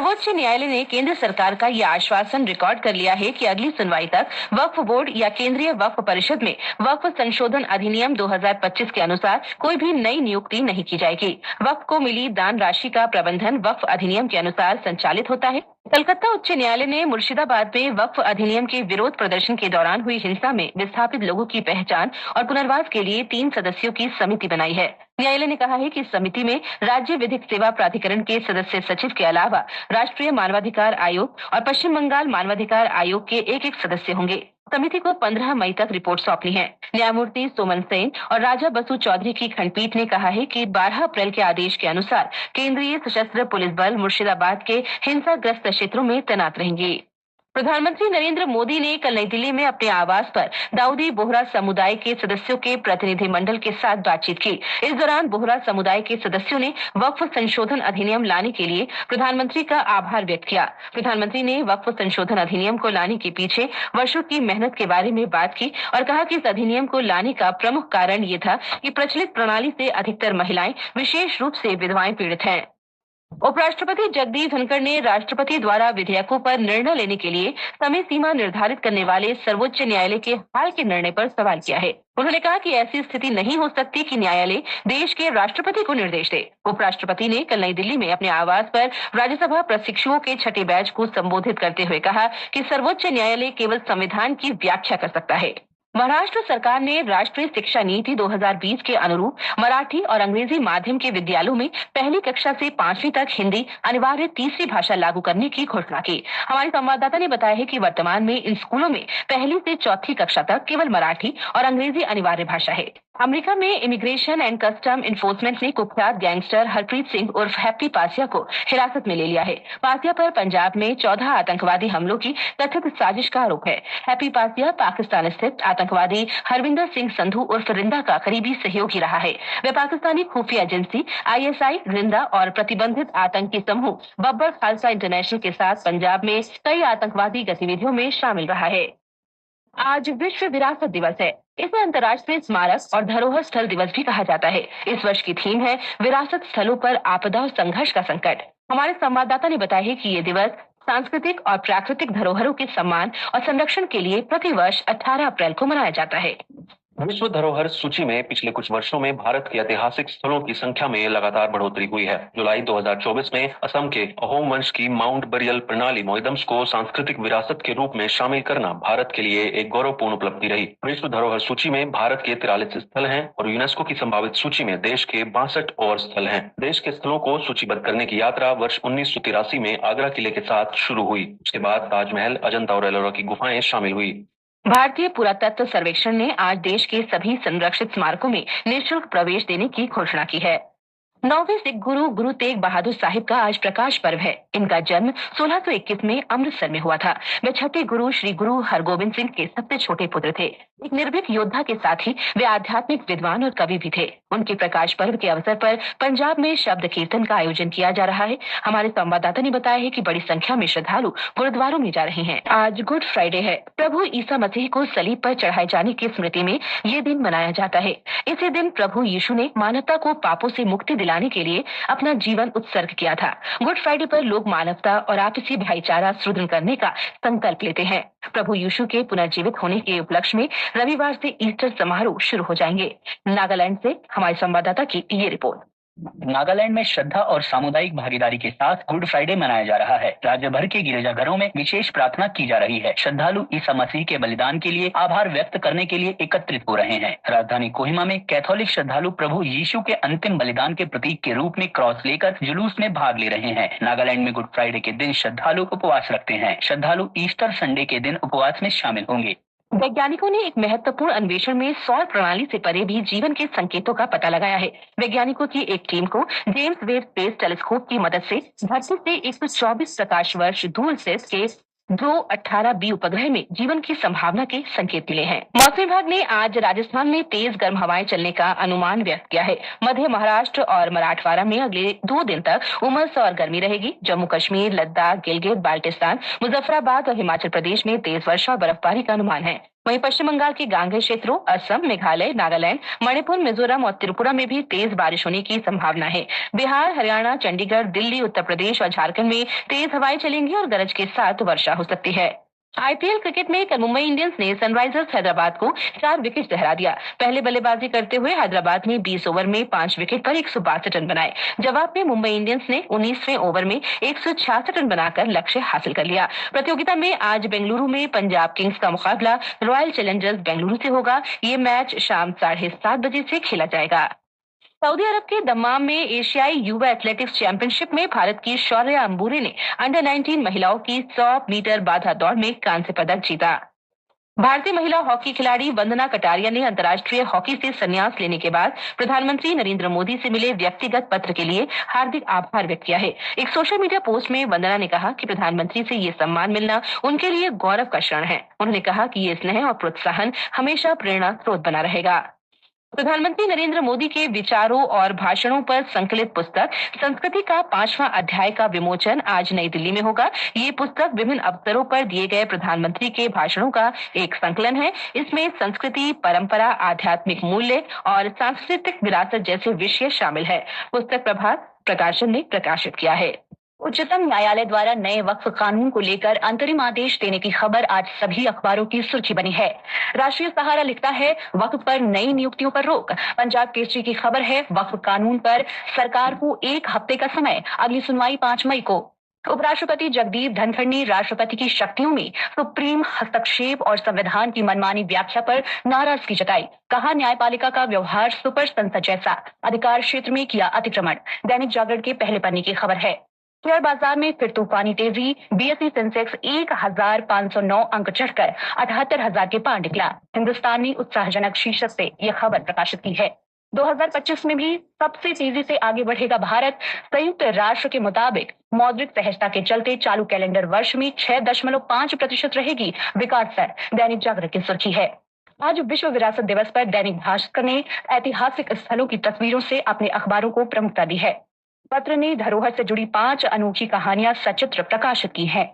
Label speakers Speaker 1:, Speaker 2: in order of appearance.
Speaker 1: सर्वोच्च न्यायालय ने केंद्र सरकार का यह आश्वासन रिकॉर्ड कर लिया है कि अगली सुनवाई तक वक्फ बोर्ड या केंद्रीय वक्फ परिषद में वक्फ संशोधन अधिनियम 2025 के अनुसार कोई भी नई नियुक्ति नहीं की जाएगी। वक्फ को मिली दान राशि का प्रबंधन वक्फ अधिनियम के अनुसार संचालित होता है। कलकत्ता उच्च न्यायालय ने मुर्शिदाबाद में वक्फ अधिनियम के विरोध प्रदर्शन के दौरान हुई हिंसा में विस्थापित लोगों की पहचान और पुनर्वास के लिए 3 सदस्यों की समिति बनाई है। न्यायालय ने कहा है कि इस समिति में राज्य विधिक सेवा प्राधिकरण के सदस्य सचिव के अलावा राष्ट्रीय मानवाधिकार आयोग और पश्चिम बंगाल मानवाधिकार आयोग के एक सदस्य होंगे। समिति को 15 मई तक रिपोर्ट सौंपनी है। न्यायमूर्ति सोमन सेन और राजा बसु चौधरी की खंडपीठ ने कहा है कि 12 अप्रैल के आदेश के अनुसार केंद्रीय सशस्त्र पुलिस बल मुर्शिदाबाद के हिंसाग्रस्त क्षेत्रों में तैनात रहेंगे। प्रधानमंत्री नरेंद्र मोदी ने कल नई दिल्ली में अपने आवास पर दाऊदी बोहरा समुदाय के सदस्यों के प्रतिनिधिमंडल के साथ बातचीत की। इस दौरान बोहरा समुदाय के सदस्यों ने वक्फ संशोधन अधिनियम लाने के लिए प्रधानमंत्री का आभार व्यक्त किया। प्रधानमंत्री ने वक्फ संशोधन अधिनियम को लाने के पीछे वर्षों की मेहनत के बारे में बात की और कहा कि इस अधिनियम को लाने का प्रमुख कारण ये था कि प्रचलित प्रणाली से अधिकतर महिलाएं, विशेष रूप से विधवाएं, पीड़ित हैं। उपराष्ट्रपति जगदीप धनखड़ ने राष्ट्रपति द्वारा विधेयकों पर निर्णय लेने के लिए समय सीमा निर्धारित करने वाले सर्वोच्च न्यायालय के हाल के निर्णय पर सवाल किया है। उन्होंने कहा कि ऐसी स्थिति नहीं हो सकती कि न्यायालय देश के राष्ट्रपति को निर्देश दे। उपराष्ट्रपति ने कल नई दिल्ली में अपने आवास पर राज्यसभा प्रशिक्षुओं के छठे बैच को संबोधित करते हुए कहा कि सर्वोच्च न्यायालय केवल संविधान की व्याख्या कर सकता है। महाराष्ट्र सरकार ने राष्ट्रीय शिक्षा नीति 2020 के अनुरूप मराठी और अंग्रेजी माध्यम के विद्यालयों में पहली कक्षा से 5वीं तक हिंदी अनिवार्य तीसरी भाषा लागू करने की घोषणा की। हमारे संवाददाता ने बताया है कि वर्तमान में इन स्कूलों में पहली से चौथी कक्षा तक केवल मराठी और अंग्रेजी अनिवार्य भाषा है। अमेरिका में इमिग्रेशन एंड कस्टम इन्फोर्समेंट ने कुख्यात गैंगस्टर हरप्रीत सिंह उर्फ हैप्पी पासिया को हिरासत में ले लिया है। पासिया पर पंजाब में 14 आतंकवादी हमलों की कथित साजिश का आरोप है। हैप्पी पासिया पाकिस्तान स्थित आतंकवादी हरविंदर सिंह संधू उर्फ रिंदा का करीबी सहयोगी रहा है। वह पाकिस्तानी खुफिया एजेंसी ISI, रिंदा और प्रतिबंधित आतंकी समूह बब्बर खालसा इंटरनेशनल के साथ पंजाब में कई आतंकवादी गतिविधियों में शामिल रहा है। आज विश्व विरासत दिवस है। इसे अंतर्राष्ट्रीय स्मारक और धरोहर स्थल दिवस भी कहा जाता है। इस वर्ष की थीम है विरासत स्थलों पर आपदा और संघर्ष का संकट। हमारे संवाददाता ने बताया है कि ये दिवस सांस्कृतिक और प्राकृतिक धरोहरों के सम्मान और संरक्षण के लिए प्रतिवर्ष 18 अप्रैल को मनाया जाता है।
Speaker 2: विश्व धरोहर सूची में पिछले कुछ वर्षों में भारत के ऐतिहासिक स्थलों की संख्या में लगातार बढ़ोतरी हुई है। जुलाई 2024 में असम के अहोम वंश की माउंट बरियल प्रणाली मोइदम्स को सांस्कृतिक विरासत के रूप में शामिल करना भारत के लिए एक गौरवपूर्ण उपलब्धि रही। विश्व धरोहर सूची में भारत के 43 स्थल हैं और यूनेस्को की संभावित सूची में देश के 62 और स्थल हैं। देश के स्थलों को सूचीबद्ध करने की यात्रा वर्ष 1983 में आगरा किले के साथ शुरू हुई। उसके बाद ताजमहल, अजंता और एलोरा की गुफाएं शामिल हुई।
Speaker 1: भारतीय पुरातत्व सर्वेक्षण ने आज देश के सभी संरक्षित स्मारकों में निःशुल्क प्रवेश देने की घोषणा की है। 9वें सिख गुरु गुरु तेग बहादुर साहिब का आज प्रकाश पर्व है। इनका जन्म 1621 में अमृतसर में हुआ था। वे छठे गुरु श्री गुरु हरगोबिंद सिंह के सबसे छोटे पुत्र थे। एक निर्भीक योद्धा के साथ ही वे आध्यात्मिक विद्वान और कवि भी थे। उनके प्रकाश पर्व के अवसर पर पंजाब में शब्द कीर्तन का आयोजन किया जा रहा है। हमारे संवाददाता ने बताया है कि बड़ी संख्या में श्रद्धालु गुरुद्वारों में जा रहे हैं। आज गुड फ्राइडे है। प्रभु ईसा मसीह को सलीब पर चढ़ाए जाने की स्मृति में ये दिन मनाया जाता है। इसी दिन प्रभु यीशु ने मानवता को पापों से मुक्ति दिलाने के लिए अपना जीवन उत्सर्ग किया था। गुड फ्राइडे पर लोग मानवता और आपसी भाईचारा सुदृढ़ करने का संकल्प लेते हैं। प्रभु यीशु के पुनर्जीवित होने के उपलक्ष्य में रविवार से ईस्टर समारोह शुरू हो जाएंगे। नागालैंड से हमारे संवाददाता की ये रिपोर्ट।
Speaker 3: नागालैंड में श्रद्धा और सामुदायिक भागीदारी के साथ गुड फ्राइडे मनाया जा रहा है। राज्य भर के गिरजाघरों में विशेष प्रार्थना की जा रही है। श्रद्धालु ईसा मसीह के बलिदान के लिए आभार व्यक्त करने के लिए एकत्रित हो रहे हैं। राजधानी कोहिमा में कैथोलिक श्रद्धालु प्रभु यीशु के अंतिम बलिदान के प्रतीक के रूप में क्रॉस लेकर जुलूस में भाग ले रहे हैं। नागालैंड में गुड फ्राइडे के दिन श्रद्धालु उपवास रखते हैं। श्रद्धालु ईस्टर संडे के दिन उपवास में शामिल होंगे।
Speaker 1: वैज्ञानिकों ने एक महत्वपूर्ण अन्वेषण में सौर प्रणाली से परे भी जीवन के संकेतों का पता लगाया है। वैज्ञानिकों की एक टीम को जेम्स वेब स्पेस टेलीस्कोप की मदद से धरती से 124 प्रकाश वर्ष दूर स्थित के 218b उपग्रह में जीवन की संभावना के संकेत मिले हैं। मौसम विभाग ने आज राजस्थान में तेज गर्म हवाएं चलने का अनुमान व्यक्त किया है। मध्य महाराष्ट्र और मराठवाड़ा में अगले 2 दिन तक उमस और गर्मी रहेगी। जम्मू कश्मीर, लद्दाख, गिलगित, बाल्टिस्तान, मुजफ्फराबाद और हिमाचल प्रदेश में तेज वर्षा और बर्फबारी का अनुमान है। वहीं पश्चिम बंगाल के गांगेय क्षेत्रों, असम, मेघालय, नागालैंड, मणिपुर, मिजोरम और त्रिपुरा में भी तेज बारिश होने की संभावना है। बिहार, हरियाणा, चंडीगढ़, दिल्ली, उत्तर प्रदेश और झारखंड में तेज हवाएं चलेंगी और गरज के साथ वर्षा हो सकती है। आईपीएल क्रिकेट में कल मुंबई इंडियंस ने सनराइजर्स हैदराबाद को 4 विकेट से हरा दिया। पहले बल्लेबाजी करते हुए हैदराबाद ने 20 ओवर में 5 विकेट पर 162 रन बनाए। जवाब में मुंबई इंडियंस ने 19वें ओवर में 166 रन बनाकर लक्ष्य हासिल कर लिया। प्रतियोगिता में आज बेंगलुरु में पंजाब किंग्स का मुकाबला रॉयल चैलेंजर्स बेंगलुरु से होगा। ये मैच शाम 7:30 बजे से खेला जाएगा। सऊदी अरब के दम्माम में एशियाई युवा एथलेटिक्स चैंपियनशिप में भारत की शौर्य अंबुरे ने अंडर 19 महिलाओं की 100 मीटर बाधा दौड़ में कांस्य पदक जीता। भारतीय महिला हॉकी खिलाड़ी वंदना कटारिया ने अंतर्राष्ट्रीय हॉकी से संन्यास लेने के बाद प्रधानमंत्री नरेंद्र मोदी से मिले व्यक्तिगत पत्र के लिए हार्दिक आभार व्यक्त किया है। एक सोशल मीडिया पोस्ट में वंदना ने कहा कि प्रधानमंत्री से ये सम्मान मिलना उनके लिए गौरव का क्षण है। उन्होंने कहा कि ये स्नेह और प्रोत्साहन हमेशा प्रेरणा स्रोत बना रहेगा। प्रधानमंत्री नरेंद्र मोदी के विचारों और भाषणों पर संकलित पुस्तक संस्कृति का 5वां अध्याय का विमोचन आज नई दिल्ली में होगा। ये पुस्तक विभिन्न अवसरों पर दिए गए प्रधानमंत्री के भाषणों का एक संकलन है। इसमें संस्कृति, परंपरा, आध्यात्मिक मूल्य और सांस्कृतिक विरासत जैसे विषय शामिल है। पुस्तक प्रभात प्रकाशन ने प्रकाशित किया है। उच्चतम न्यायालय द्वारा नए वक्फ कानून को लेकर अंतरिम आदेश देने की खबर आज सभी अखबारों की सुर्खी बनी है। राष्ट्रीय सहारा लिखता है वक्फ पर नई नियुक्तियों पर रोक। पंजाब केसरी की खबर है वक्फ कानून पर सरकार को 1 हफ्ते का समय, अगली सुनवाई 5 मई को। उपराष्ट्रपति जगदीप धनखड़ ने राष्ट्रपति की शक्तियों में सुप्रीम हस्तक्षेप और संविधान की मनमानी व्याख्या पर नाराजगी जताई। कहा न्यायपालिका का व्यवहार सुपर संसद जैसा, अधिकार क्षेत्र में किया अतिक्रमण। दैनिक जागरण के पहले पन्ने की खबर है। शेयर बाजार में फिर तूफानी तेजी, बीएसई सेंसेक्स 1509 अंक चढ़कर 78,000 के पार निकला। हिंदुस्तान ने उत्साहजनक शीर्षक से यह खबर प्रकाशित की है। 2025 में भी सबसे तेजी से आगे बढ़ेगा भारत। संयुक्त राष्ट्र के मुताबिक मौद्रिक सहजता के चलते चालू कैलेंडर वर्ष में 6.5% रहेगी विकास दर। दैनिक जागरण की सुर्खी है। आज विश्व विरासत दिवस पर दैनिक भास्कर ने ऐतिहासिक स्थलों की तस्वीरों से अपने अखबारों को प्रमुखता दी है। पत्र ने धरोहर से जुड़ी 5 अनोखी कहानियां सचित्र प्रकाशित की हैं।